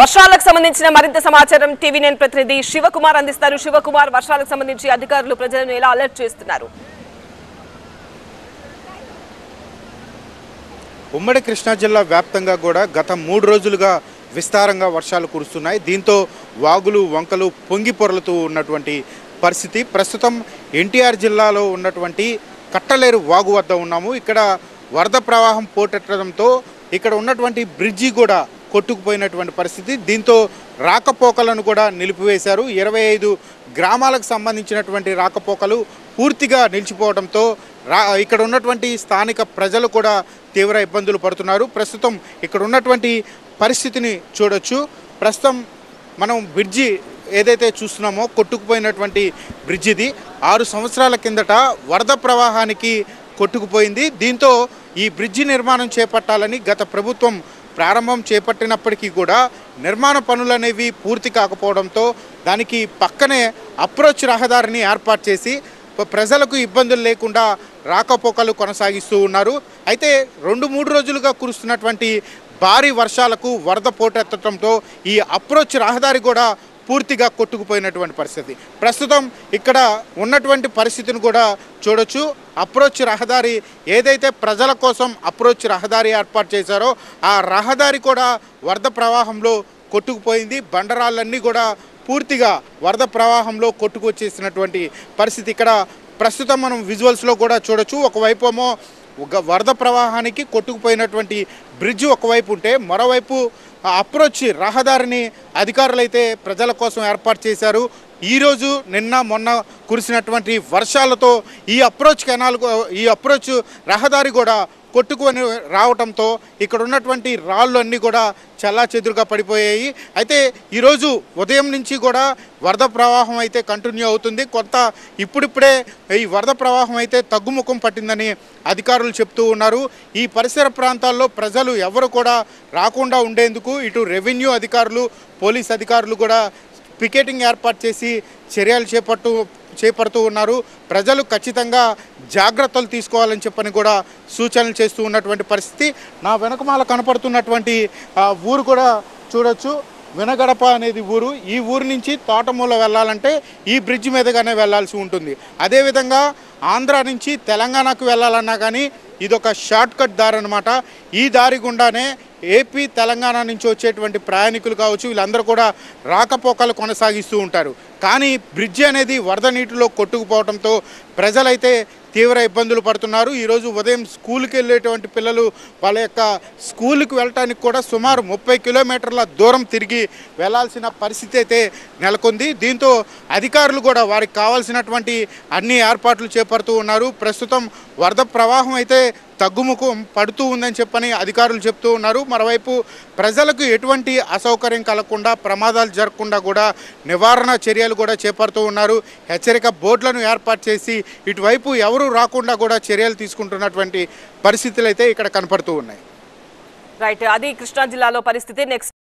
వర్షాలకు సంబంధించిన మరింత సమాచారం టీవీ9 ప్రతినిధి శివకుమార్ అందిస్తారు. శివకుమార్, వర్షాలకు సంబంధించి అధికారులు ప్రజలను ఎలా అలర్ట్ చేస్తున్నారు? ఉమ్మడి కృష్ణా జిల్లా వ్యాప్తంగా కూడా గత 3 రోజులుగా విస్తారంగా వర్షాలు కురుస్తున్నాయి. దీంతో వాగులు వంకలు పొంగి పొరలుతూ ఉన్నటువంటి పరిస్థితి. ప్రస్తుతం ఎన్టీఆర్ జిల్లాలో ఉన్నటువంటి కట్టలేరు వాగు వద్ద ఉన్నాము. ఇక్కడ వరద ప్రవాహం పోటెత్తడంతో ఇక్కడ ఉన్నటువంటి బ్రిడ్జి కూడా కొట్టుకుపోయినటువంటి పరిస్థితి. దీంతో రాకపోకలను కూడా నిలిపివేశారు. 25 గ్రామాలకు సంబంధించినటువంటి రాకపోకలు పూర్తిగా నిలిచిపోవడంతో ఇక్కడ ఉన్నటువంటి స్థానిక ప్రజలు కూడా తీవ్ర ఇబ్బందులు పడుతున్నారు. ప్రస్తుతం ఇక్కడ ఉన్నటువంటి పరిస్థితిని చూడొచ్చు. ప్రస్తుతం మనం బ్రిడ్జి ఏదైతే చూస్తున్నామో కొట్టుకుపోయినటువంటి బ్రిడ్జిది 6 సంవత్సరాల కిందట వరద ప్రవాహానికి కొట్టుకుపోయింది. దీంతో ఈ బ్రిడ్జి నిర్మాణం చేపట్టాలని గత ప్రభుత్వం ప్రారంభం చేపట్టినప్పటికీ కూడా నిర్మాణ పనులు అనేవి పూర్తి కాకపోవడంతో దానికి పక్కనే అప్రోచ్ రహదారిని ఏర్పాటు చేసి ప్రజలకు ఇబ్బందులు లేకుండా రాకపోకలు కొనసాగిస్తూ ఉన్నారు. అయితే 2-3 రోజులుగా కురుస్తున్నటువంటి భారీ వర్షాలకు వరద పోటెత్తడంతో ఈ అప్రోచ్ రహదారి కూడా పూర్తిగా కొట్టుకుపోయినటువంటి పరిస్థితి. ప్రస్తుతం ఇక్కడ ఉన్నటువంటి పరిస్థితిని కూడా చూడొచ్చు. అప్రోచ్ రహదారి ఏదైతే ప్రజల కోసం అప్రోచ్ రహదారి ఏర్పాటు చేశారో ఆ రహదారి కూడా వరద ప్రవాహంలో కొట్టుకుపోయింది. బండరాళ్ళన్నీ కూడా పూర్తిగా వరద ప్రవాహంలో కొట్టుకొచ్చేసినటువంటి పరిస్థితి ఇక్కడ ప్రస్తుతం మనం విజువల్స్లో కూడా చూడొచ్చు. ఒకవైపు ఏమో వరద ప్రవాహానికి కొట్టుకుపోయినటువంటి బ్రిడ్జ్ ఒకవైపు ఉంటే మరోవైపు అప్రోచ్ రహదారిని అధికారులైతే ప్రజల కోసం ఏర్పాటు చేశారు. ఈరోజు నిన్న మొన్న కురిసినటువంటి వర్షాలతో ఈ అప్రోచ్ రహదారి కూడా కొట్టుకొని రావడంతో ఇక్కడ ఉన్నటువంటి రాళ్ళు అన్నీ కూడా చెల్లాచెదురుగా పడిపోయాయి. అయితే ఈరోజు ఉదయం నుంచి కూడా వరద ప్రవాహం అయితే కంటిన్యూ అవుతుంది. ఇప్పుడిప్పుడే ఈ వరద ప్రవాహం అయితే తగ్గుముఖం పట్టిందని అధికారులు చెప్తూ ఉన్నారు. ఈ పరిసర ప్రాంతాల్లో ప్రజలు ఎవరు కూడా రాకుండా ఉండేందుకు ఇటు రెవెన్యూ అధికారులు, పోలీస్ అధికారులు కూడా పికెటింగ్ ఏర్పాటు చేసి చర్యలు చేపడుతూ ఉన్నారు. ప్రజలు ఖచ్చితంగా జాగ్రత్తలు తీసుకోవాలని చెప్పని కూడా సూచనలు చేస్తూ ఉన్నటువంటి పరిస్థితి. నా వెనకమాల కనపడుతున్నటువంటి ఊరు కూడా చూడొచ్చు. వినగడప అనేది ఊరు. ఈ ఊరు నుంచి తోటమూల వెళ్ళాలంటే ఈ బ్రిడ్జ్ మీదగానే వెళ్ళాల్సి ఉంటుంది. అదేవిధంగా ఆంధ్ర నుంచి తెలంగాణకు వెళ్ళాలన్నా కానీ ఇదొక షార్ట్ కట్ దారి అనమాట. ఈ దారి గుండానే ఏపీ తెలంగాణ నుంచి వచ్చేటువంటి ప్రయాణికులు కావచ్చు వీళ్ళందరూ కూడా రాకపోకలు కొనసాగిస్తూ ఉంటారు. కానీ బ్రిడ్జి అనేది వరద నీటిలో కొట్టుకుపోవడంతో ప్రజలైతే తీవ్ర ఇబ్బందులు పడుతున్నారు. ఈరోజు ఉదయం స్కూల్కి వెళ్ళేటువంటి పిల్లలు వాళ్ళ యొక్క స్కూల్కి వెళ్ళటానికి కూడా సుమారు 30 కిలోమీటర్ల దూరం తిరిగి వెళ్లాల్సిన పరిస్థితి అయితే నెలకొంది. దీంతో అధికారులు కూడా వారికి కావాల్సినటువంటి అన్ని ఏర్పాట్లు చేపడుతూ ఉన్నారు. ప్రస్తుతం వరద ప్రవాహం అయితే తగ్గుముఖం పడుతూ ఉందని చెప్పని అధికారులు చెప్తూ ఉన్నారు. మరోవైపు ప్రజలకు ఎటువంటి అసౌకర్యం కలగకుండా ప్రమాదాలు జరగకుండా కూడా నివారణ చర్యలు కూడా చేపడుతూ ఉన్నారు. హెచ్చరిక బోర్డులను ఏర్పాటు చేసి ఇటువైపు ఎవరు రాకుండా కూడా చర్యలు తీసుకుంటున్నటువంటి పరిస్థితులు అయితే ఇక్కడ కనపడుతూ ఉన్నాయి. రైట్, అది కృష్ణా జిల్లాలో పరిస్థితి. నెక్స్ట్